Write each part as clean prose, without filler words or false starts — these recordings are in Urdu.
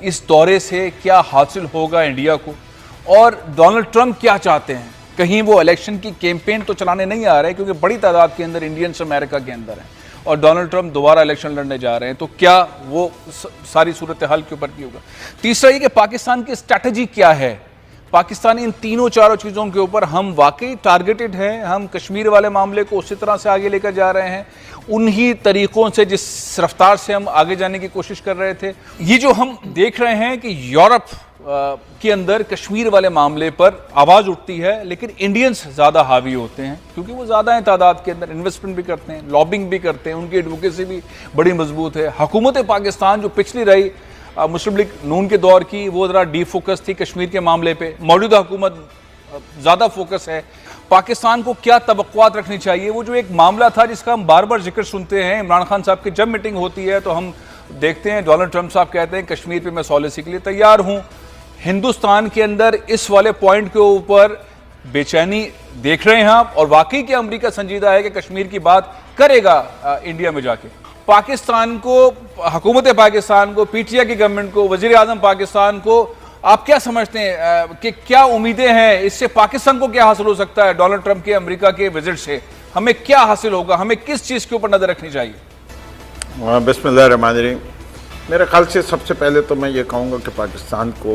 اس دورے سے کیا حاصل ہوگا انڈیا کو، اور ڈونلڈ ٹرمپ کیا چاہتے ہیں؟ کہیں وہ الیکشن کی کیمپین تو چلانے نہیں آ رہے کیونکہ بڑی تعداد کے اندر انڈینس امریکہ کے اندر ہیں اور ڈونلڈ ٹرمپ دوبارہ الیکشن لڑنے جا رہے ہیں، تو کیا وہ ساری صورتحال کے اوپر کی ہوگا؟ تیسرا یہ کہ پاکستان کی اسٹریٹجی کیا ہے؟ پاکستان ان تینوں چاروں چیزوں کے اوپر ہم واقعی ٹارگیٹڈ ہیں، ہم کشمیر والے معاملے کو اسی طرح سے آگے لے کر جا رہے ہیں انہی طریقوں سے جس رفتار سے ہم آگے جانے کی کوشش کر رہے تھے؟ یہ جو ہم دیکھ رہے ہیں کہ یورپ کے اندر کشمیر والے معاملے پر آواز اٹھتی ہے لیکن انڈینز زیادہ حاوی ہوتے ہیں کیونکہ وہ زیادہ ہیں تعداد کے اندر، انویسٹمنٹ بھی کرتے ہیں، لابنگ بھی کرتے ہیں، ان کی ایڈوکیسی بھی بڑی مضبوط ہے۔ حکومت پاکستان جو پچھلی رہی مسلم لیگ نون کے دور کی، وہ ذرا ڈی فوکس تھی کشمیر کے معاملے پہ، موجودہ حکومت زیادہ فوکس ہے۔ پاکستان کو کیا توقعات رکھنی چاہیے؟ وہ جو ایک معاملہ تھا جس کا ہم بار بار ذکر سنتے ہیں، عمران خان صاحب کی جب میٹنگ ہوتی ہے تو ہم دیکھتے ہیں ڈونلڈ ٹرمپ صاحب کہتے ہیں کشمیر پہ میں سالیسی کے لیے تیار ہوں۔ ہندوستان کے اندر اس والے پوائنٹ کے اوپر بے چینی دیکھ رہے ہیں آپ، اور واقعی کہ امریکہ سنجیدہ ہے کہ کشمیر کی بات کرے گا انڈیا میں جا کے؟ پاکستان کو، حکومت پاکستان کو، پی ٹی آئی کی گورنمنٹ کو، وزیر اعظم پاکستان کو آپ کیا سمجھتے ہیں کہ کیا امیدیں ہیں؟ اس سے پاکستان کو کیا حاصل ہو سکتا ہے ڈونلڈ ٹرمپ کے امریکہ کے وزٹ سے؟ ہمیں کیا حاصل ہوگا؟ ہمیں کس چیز کے اوپر نظر رکھنی چاہیے؟ بسم اللہ الرحمن الرحیم۔ میرے خیال سے سب سے پہلے تو میں یہ کہوں گا کہ پاکستان کو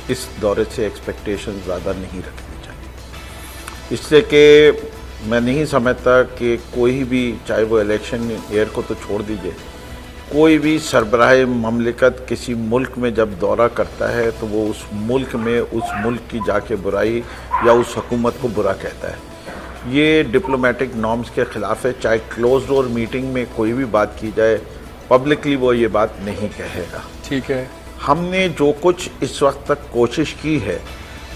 اس دورے سے ایکسپیکٹیشن زیادہ نہیں رکھنی چاہیے، اس لیے کہ میں نہیں سمجھتا کہ کوئی بھی، چاہے وہ الیکشن ایئر کو تو چھوڑ دیجئے، کوئی بھی سربراہ مملکت کسی ملک میں جب دورہ کرتا ہے تو وہ اس ملک میں اس ملک کی جا کے برائی یا اس حکومت کو برا کہتا ہے۔ یہ ڈپلومیٹک نارمز کے خلاف ہے، چاہے کلوز ڈور میٹنگ میں کوئی بھی بات کی جائے، پبلکلی وہ یہ بات نہیں کہے گا۔ ٹھیک ہے، ہم نے جو کچھ اس وقت تک کوشش کی ہے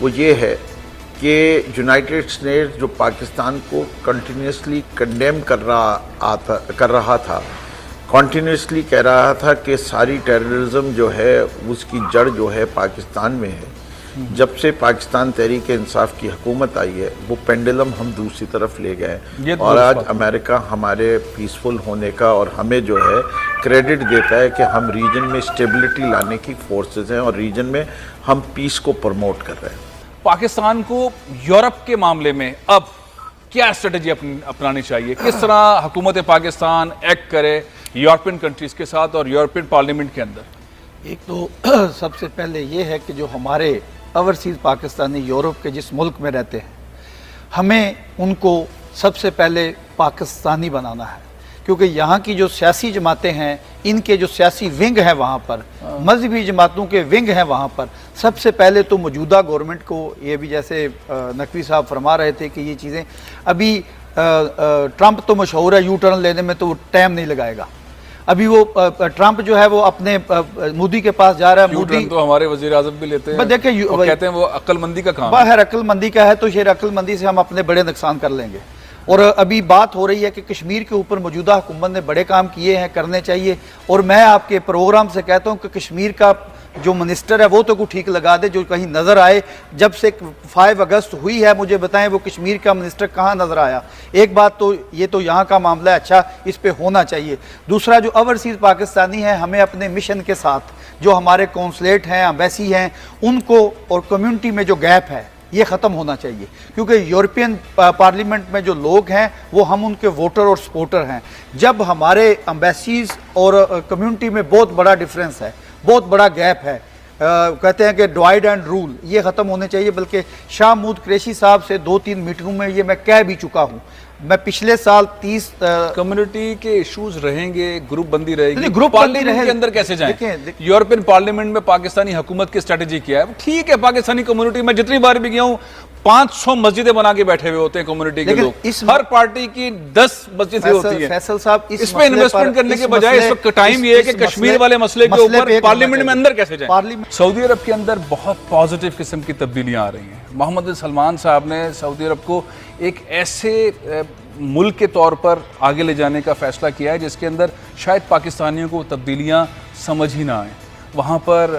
وہ یہ ہے کہ یونائٹڈ اسٹیٹس جو پاکستان کو کنٹینیوسلی کنڈیم کر رہا تھا، کنٹینیوسلی کہہ رہا تھا کہ ساری ٹیررزم جو ہے اس کی جڑ جو ہے پاکستان میں ہے، جب سے پاکستان تحریک انصاف کی حکومت آئی ہے وہ پینڈلم ہم دوسری طرف لے گئے، اور آج امریکہ ہمارے پیسفل ہونے کا اور ہمیں جو ہے کریڈٹ دیتا ہے کہ ہم ریجن میں اسٹیبلٹی لانے کی فورسز ہیں اور ریجن میں ہم پیس کو پروموٹ کر رہے ہیں۔ پاکستان کو یورپ کے معاملے میں اب کیا اسٹریٹجی اپنانی چاہیے؟ کس طرح حکومت پاکستان ایکٹ کرے یورپین کنٹریز کے ساتھ اور یورپین پارلیمنٹ کے اندر؟ ایک تو سب سے پہلے یہ ہے کہ جو ہمارے اوورسیز پاکستانی یورپ کے جس ملک میں رہتے ہیں، ہمیں ان کو سب سے پہلے پاکستانی بنانا ہے، کیونکہ یہاں کی جو سیاسی جماعتیں ہیں، ان کے جو سیاسی ونگ ہیں وہاں پر، مذہبی جماعتوں کے ونگ ہیں وہاں پر، سب سے پہلے تو موجودہ گورنمنٹ کو، یہ بھی جیسے نقوی صاحب فرما رہے تھے کہ یہ چیزیں ابھی ٹرمپ تو مشہور ہے یو ٹرن لینے میں، تو وہ ٹائم نہیں لگائے گا۔ ابھی وہ ٹرمپ جو ہے وہ اپنے مودی کے پاس جا رہا ہے، مودی تو ہمارے وزیر اعظم بھی لیتے ہیں، دیکھیں کہتے ہیں وہ عقل مندی کا کام ہے۔ باہر عقل مندی کا ہے تو شیر عقل مندی سے ہم اپنے بڑے نقصان کر لیں گے۔ اور ابھی بات ہو رہی ہے کہ کشمیر کے اوپر موجودہ حکومت نے بڑے کام کیے ہیں، کرنے چاہیے، اور میں آپ کے پروگرام سے کہتا ہوں کہ کشمیر کا جو منسٹر ہے وہ تو کوئی ٹھیک لگا دے، جو کہیں نظر آئے۔ جب سے 5 اگست ہوئی ہے مجھے بتائیں وہ کشمیر کا منسٹر کہاں نظر آیا؟ ایک بات تو یہ تو یہاں کا معاملہ ہے، اچھا اس پہ ہونا چاہیے۔ دوسرا جو اوورسیز پاکستانی ہیں، ہمیں اپنے مشن کے ساتھ جو ہمارے کونسلیٹ ہیں، ایمبیسی ہیں، ان کو اور کمیونٹی میں جو گیپ ہے یہ ختم ہونا چاہیے، کیونکہ یورپین پارلیمنٹ میں جو لوگ ہیں وہ ہم ان کے ووٹر اور سپورٹر ہیں۔ جب ہمارے ایمبیسیز اور کمیونٹی میں بہت بڑا ڈیفرنس ہے، بہت بڑا گیپ ہے، کہتے ہیں کہ ڈوائڈ اینڈ رول، یہ ختم ہونے چاہیے۔ بلکہ شاہ محمود قریشی صاحب سے 2-3 میٹنگوں میں یہ میں کہہ بھی چکا ہوں۔ میں پچھلے سال 30 کمیونٹی کے ایشوز رہیں گے، گروپ بندی رہے گی، گروپ پارلیمنٹ کے اندر کیسے جائیں؟ یورپین پارلیمنٹ میں پاکستانی حکومت کی اسٹریٹجی کیا ہے؟ ٹھیک ہے، پاکستانی کمیونٹی میں جتنی بار بھی گیا ہوں 500 مسجدیں بنا کے بیٹھے ہوئے ہوتے ہیں کمیونٹی کے لوگ، ہر پارٹی کی 10 مسجدیں ہوتی ہیں۔ فیصل صاحب اس پہ انویسٹمنٹ کرنے کے بجائے اس وقت ٹائم یہ ہے کہ کشمیر والے مسئلے کے اوپر پارلیمنٹ میں اندر کیسے جائیں؟ سعودی عرب کے اندر بہت پازیٹیو قسم کی تبدیلیاں آ رہی ہیں۔ محمد بن سلمان صاحب نے سعودی عرب کو ایک ایسے ملک کے طور پر آگے لے جانے کا فیصلہ کیا ہے جس کے اندر شاید پاکستانیوں کو تبدیلیاں سمجھ ہی نہ آئیں۔ وہاں پر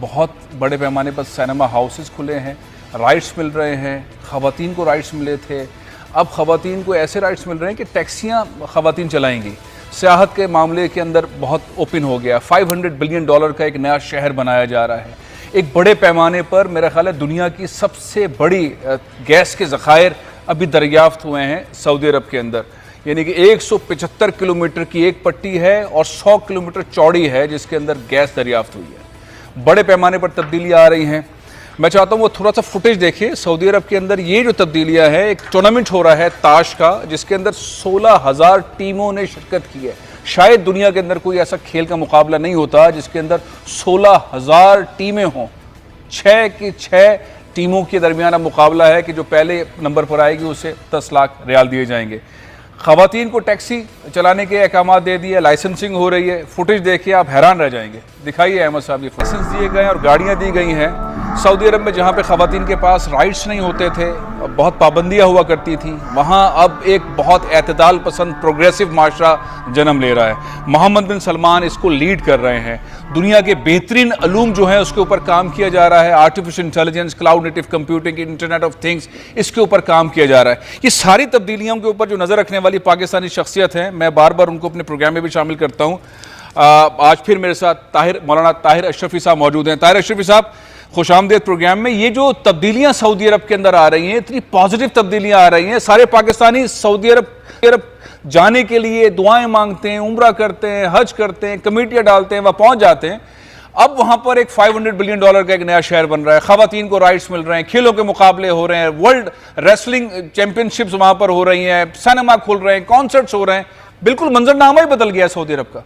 بہت بڑے پیمانے پر سینما ہاؤسز کھلے ہیں، رائٹس مل رہے ہیں، خواتین کو رائٹس ملے تھے، اب خواتین کو ایسے رائٹس مل رہے ہیں کہ ٹیکسیاں خواتین چلائیں گی۔ سیاحت کے معاملے کے اندر بہت اوپن ہو گیا. $500 بلین کا ایک نیا شہر بنایا جا رہا ہے. ایک بڑے پیمانے پر میرا خیال ہے دنیا کی سب سے بڑی گیس کے ذخائر ابھی دریافت ہوئے ہیں سعودی عرب کے اندر. یعنی کہ 175 کلومیٹر کی ایک پٹی ہے اور 100 کلومیٹر چوڑی ہے جس کے اندر گیس دریافت ہوئی ہے. بڑے پیمانے پر تبدیلیاں آ رہی ہیں. میں چاہتا ہوں وہ تھوڑا سا فوٹیج دیکھیں. سعودی عرب کے اندر یہ جو تبدیلیاں ہیں، ایک ٹورنامنٹ ہو رہا ہے تاش کا جس کے اندر 16,000 ٹیموں نے شرکت کی ہے. شاید دنیا کے اندر کوئی ایسا کھیل کا مقابلہ نہیں ہوتا جس کے اندر 16,000 ٹیمیں ہوں. 6 ٹیموں کے درمیان اب مقابلہ ہے کہ جو پہلے نمبر پر آئے گی اسے 10 لاکھ ریال دیے جائیں گے. خواتین کو ٹیکسی چلانے کے احکامات دے دیے، لائسنسنگ ہو رہی ہے. فوٹیج دیکھیے آپ حیران رہ جائیں گے. دکھائیے احمد صاحب، یہ لائسنس دیے گئے ہیں اور گاڑیاں دی گئی ہیں. سعودی عرب میں جہاں پہ خواتین کے پاس رائٹس نہیں ہوتے تھے، بہت پابندیاں ہوا کرتی تھیں، وہاں اب ایک بہت اعتدال پسند پروگریسو معاشرہ جنم لے رہا ہے. محمد بن سلمان اس کو لیڈ کر رہے ہیں. دنیا کے بہترین علوم جو ہیں اس کے اوپر کام کیا جا رہا ہے. Artificial intelligence, cloud native computing, internet of things, اس کے اوپر کام کیا جا رہا ہے. یہ ساری تبدیلیوں کے اوپر جو نظر رکھنے والی پاکستانی شخصیت ہیں، میں بار بار ان کو اپنے پروگرام میں بھی شامل کرتا ہوں. آج پھر میرے ساتھ مولانا طاہر اشرفی صاحب موجود ہیں. طاہر اشرفی صاحب، خوش آمدید پروگرام میں. یہ جو تبدیلیاں سعودی عرب کے اندر آ رہی ہیں، اتنی پازیٹیو تبدیلیاں آ رہی ہیں، سارے پاکستانی سعودی عرب جانے کے لیے دعائیں مانگتے ہیں، عمرہ کرتے ہیں، حج کرتے ہیں، کمیٹیاں ڈالتے ہیں، وہاں پہنچ جاتے ہیں. اب وہاں پر ایک $500 بلین کا ایک نیا شہر بن رہا ہے. خواتین کو رائٹس مل رہے ہیں، کھیلوں کے مقابلے ہو رہے ہیں، ورلڈ ریسلنگ چیمپئن شپس وہاں پر ہو رہی ہیں، سینما کھل رہے ہیں، کانسرٹس ہو رہے ہیں. بالکل منظرنامہ ہی بدل گیا ہے سعودی عرب کا.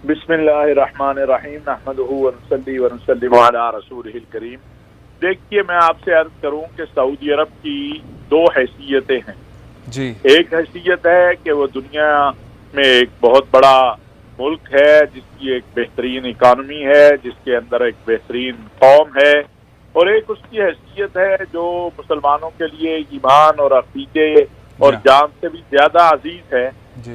بسم اللہ الرحمن الرحیم، نحمدہ ونصلی ونسلم علی رسولہ الکریم. دیکھیے، میں آپ سے عرض کروں کہ سعودی عرب کی 2 حیثیتیں ہیں. جی، ایک حیثیت ہے کہ وہ دنیا میں ایک بہت بڑا ملک ہے، جس کی ایک بہترین اکانومی ہے، جس کے اندر ایک بہترین قوم ہے، اور ایک اس کی حیثیت ہے جو مسلمانوں کے لیے ایمان اور عقیدے اور جان سے بھی زیادہ عزیز ہے.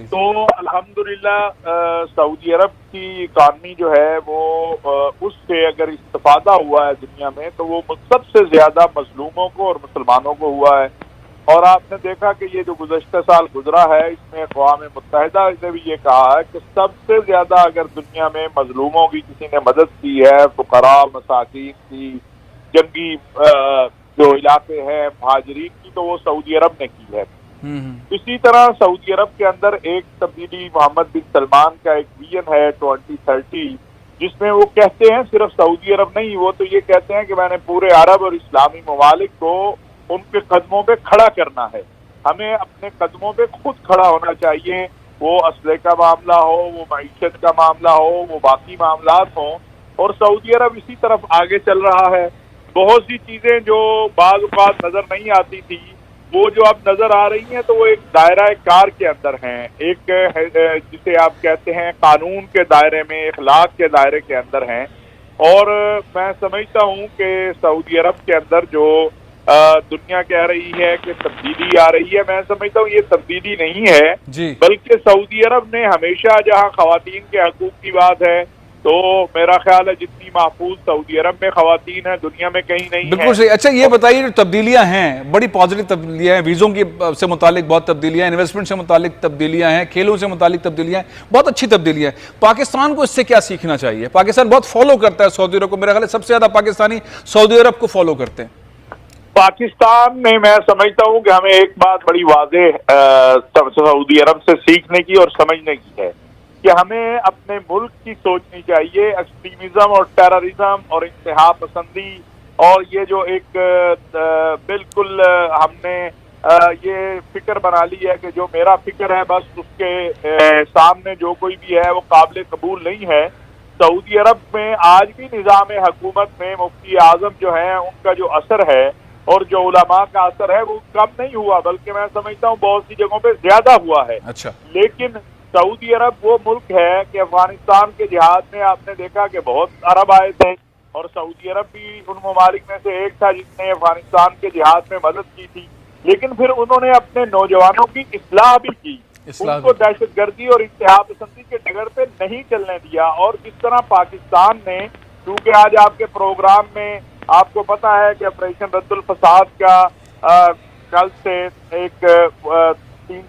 تو الحمدللہ سعودی عرب کی اکانومی جو ہے وہ اس سے اگر استفادہ ہوا ہے دنیا میں تو وہ سب سے زیادہ مظلوموں کو اور مسلمانوں کو ہوا ہے. اور آپ نے دیکھا کہ یہ جو گزشتہ سال گزرا ہے، اس میں اقوام متحدہ نے بھی یہ کہا ہے کہ سب سے زیادہ اگر دنیا میں مظلوموں کی کسی نے مدد کی ہے، فقراء مساکین کی، جنگی جو علاقے ہیں مہاجرین کی، تو وہ سعودی عرب نے کی ہے. اسی طرح سعودی عرب کے اندر ایک تبدیلی محمد بن سلمان کا ایک ویژن ہے 2030، جس میں وہ کہتے ہیں صرف سعودی عرب نہیں، وہ تو یہ کہتے ہیں کہ میں نے پورے عرب اور اسلامی ممالک کو ان کے قدموں پہ کھڑا کرنا ہے. ہمیں اپنے قدموں پہ خود کھڑا ہونا چاہیے، وہ اسلحے کا معاملہ ہو، وہ معیشت کا معاملہ ہو، وہ باقی معاملات ہوں. اور سعودی عرب اسی طرف آگے چل رہا ہے. بہت سی چیزیں جو بعض اوقات نظر نہیں آتی تھی، وہ جو اب نظر آ رہی ہیں تو وہ ایک دائرہ کار کے اندر ہیں. ایک جسے آپ کہتے ہیں قانون کے دائرے میں، اخلاق کے دائرے کے اندر ہیں. اور میں سمجھتا ہوں کہ سعودی عرب کے اندر جو دنیا کہہ رہی ہے کہ تبدیلی آ رہی ہے، میں سمجھتا ہوں یہ تبدیلی نہیں ہے، بلکہ سعودی عرب نے ہمیشہ، جہاں خواتین کے حقوق کی بات ہے، تو میرا خیال ہے جتنی محفوظ سعودی عرب میں خواتین ہیں دنیا میں کہیں نہیں. بالکل صحیح. اچھا یہ بتائیے، جو تبدیلیاں ہیں بڑی پازیٹیو تبدیلیاں ہیں، ویزوں کی سے متعلق بہت تبدیلیاں ہیں، انویسٹمنٹ سے متعلق تبدیلیاں ہیں، کھیلوں سے متعلق تبدیلیاں ہیں، بہت اچھی تبدیلیاں ہیں. پاکستان کو اس سے کیا سیکھنا چاہیے؟ پاکستان بہت فالو کرتا ہے سعودی عرب کو. میرا خیال ہے سب سے زیادہ پاکستانی سعودی عرب کو فالو کرتے ہیں. پاکستان میں میں سمجھتا ہوں کہ ہمیں ایک بات بڑی واضح سعودی عرب سے سیکھنے کی اور سمجھنے کی ہے کہ ہمیں اپنے ملک کی سوچنی چاہیے. ایکسٹریمزم اور ٹیررزم اور انتہا پسندی اور یہ جو ایک بالکل ہم نے یہ فکر بنا لی ہے کہ جو میرا فکر ہے بس اس کے سامنے جو کوئی بھی ہے وہ قابل قبول نہیں ہے. سعودی عرب میں آج بھی نظام حکومت میں مفتی اعظم جو ہیں ان کا جو اثر ہے اور جو علماء کا اثر ہے وہ کم نہیں ہوا، بلکہ میں سمجھتا ہوں بہت سی جگہوں پہ زیادہ ہوا ہے. اچھا. لیکن سعودی عرب وہ ملک ہے کہ افغانستان کے جہاد میں آپ نے دیکھا کہ بہت عرب آئے تھے، اور سعودی عرب بھی ان ممالک میں سے ایک تھا جس نے افغانستان کے جہاد میں مدد کی تھی. لیکن پھر انہوں نے اپنے نوجوانوں کی اصلاح بھی کی، ان کو دہشت گردی اور انتہا پسندی کے ڈگر پہ نہیں چلنے دیا. اور جس طرح پاکستان نے، کیونکہ آج آپ کے پروگرام میں آپ کو پتا ہے کہ آپریشن رد الفساد کا کل سے ایک 3